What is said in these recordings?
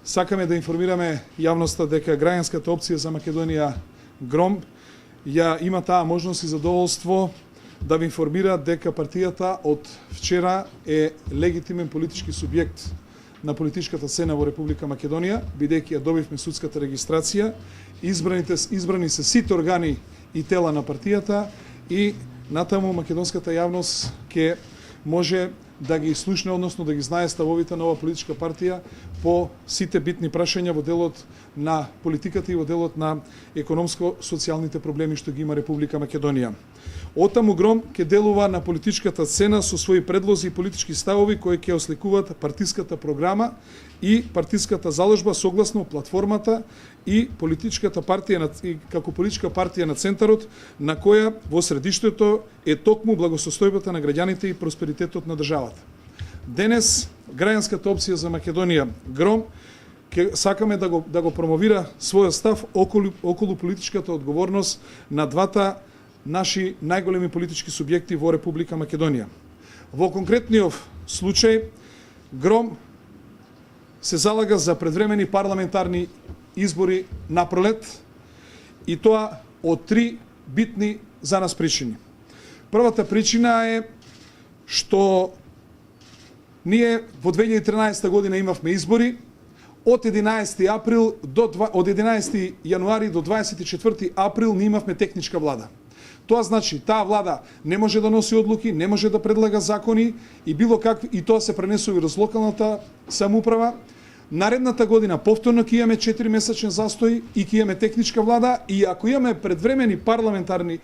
Сакаме да информираме јавноста дека граѓанската опција за Македонија ГРОМ ја има таа можност и задоволство да ви информира дека партијата од вчера е легитимен политички субјект на политичката сцена во Република Македонија, бидејќи ја добивме судската регистрација, избрани се сите органи и тела на партијата и натаму македонската јавност ќе може да ги слушне, односно да ги знае ставовите на оваа политичка партија по сите битни прашања во делот на политиката и во делот на економско-социјалните проблеми што ги има Република Македонија. Оттаму ГРОМ ќе делува на политичката сцена со своји предлози и политички ставови кои ќе осликуваат партиската програма и партиската заложба согласно платформата и политичката партија како политичка партија на центарот, на која во средиштето е токму благосостојбата на граѓаните и просперитетот на државата. Денес граѓанската опција за Македонија ГРОМ ќе сакаме да го промовира својот став околу политичката одговорност на двата наши најголеми политички субјекти во Република Македонија. Во конкретниот случај ГРОМ се залага за предвремени парламентарни избори на пролет и тоа од три битни за нас причини. Првата причина е што ние во 2013 година имавме избори, од 11 јануари до 24 април ние имавме техничка влада. Тоа значи таа влада не може да носи одлуки, не може да предлага закони и било какви, и тоа се пренесува врз локалната самоуправа. Наредната година повторно ќе имаме 4-месечен застој и ќе имаме техничка влада, и ако имаме предвремени парламентарни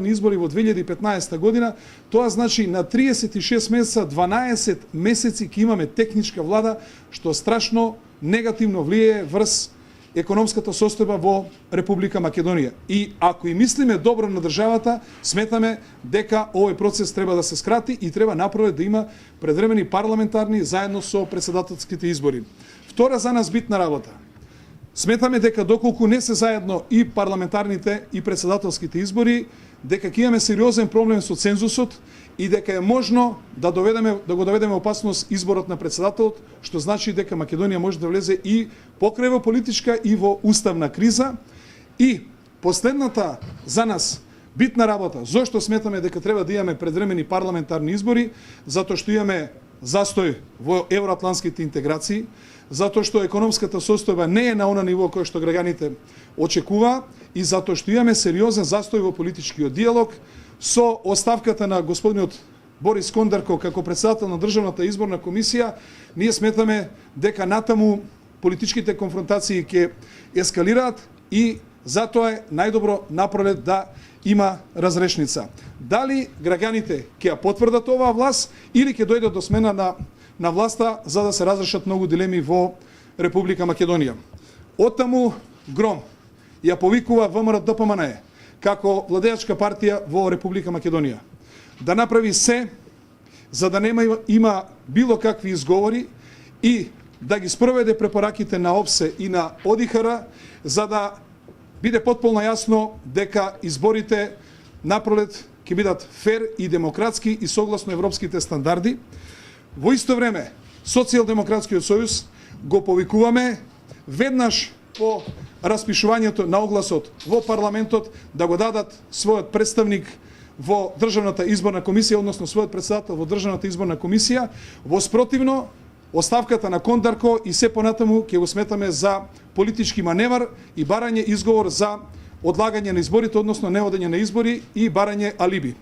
избори во 2015 година, тоа значи на 36 месеца, 12 месеци ќе имаме техничка влада, што страшно негативно влијае врз економската состојба во Република Македонија. И ако и мислиме добро на државата, сметаме дека овој процес треба да се скрати и треба напролет да има предвремени парламентарни заедно со претседателските избори. Втора за нас битна работа. Сметаме дека доколку не се заедно и парламентарните и претседателските избори, дека ќе имаме сериозен проблем со цензусот и дека е можно да го доведеме опасност изборот на претседателот, што значи дека Македонија може да влезе и покрај во политичка и во уставна криза. И последната за нас битна работа, зошто сметаме дека треба да имаме предвремени парламентарни избори, затоа што имаме застој во евроатлантските интеграции, затоа што економската состојба не е на она ниво кое што граѓаните очекува и затоа што имаме сериозен застој во политичкиот диалог. Со оставката на господинот Борис Кондарко како претседател на Државната изборна комисија, ние сметаме дека натаму политичките конфронтации ќе ескалираат и затоа е најдобро напролет да има разрешница. Дали граѓаните ќе ја потврдат оваа власт или ќе дојдат до смена на власта за да се разрешат многу дилеми во Република Македонија. Оттаму ГРОМ ја повикува ВМРО-ДПМНЕ како владеачка партија во Република Македонија да направи се за да има било какви изговори и да ги спроведе препораките на ОПСЕ и на ОДИХР, за да биде потполно јасно дека изборите напролет ќе бидат фер и демократски и согласно европските стандарди. Во исто време, Социјалдемократскиот сојуз го повикуваме веднаш по распишувањето на огласот во парламентот да го дадат својот представник во Државната изборна комисија, односно својот претседател во Државната изборна комисија. Во спротивно, оставката на Кондарко и се понатаму ќе го сметаме за политички маневар и барање изговор за одлагање на изборите, односно неодење на избори и барање алиби.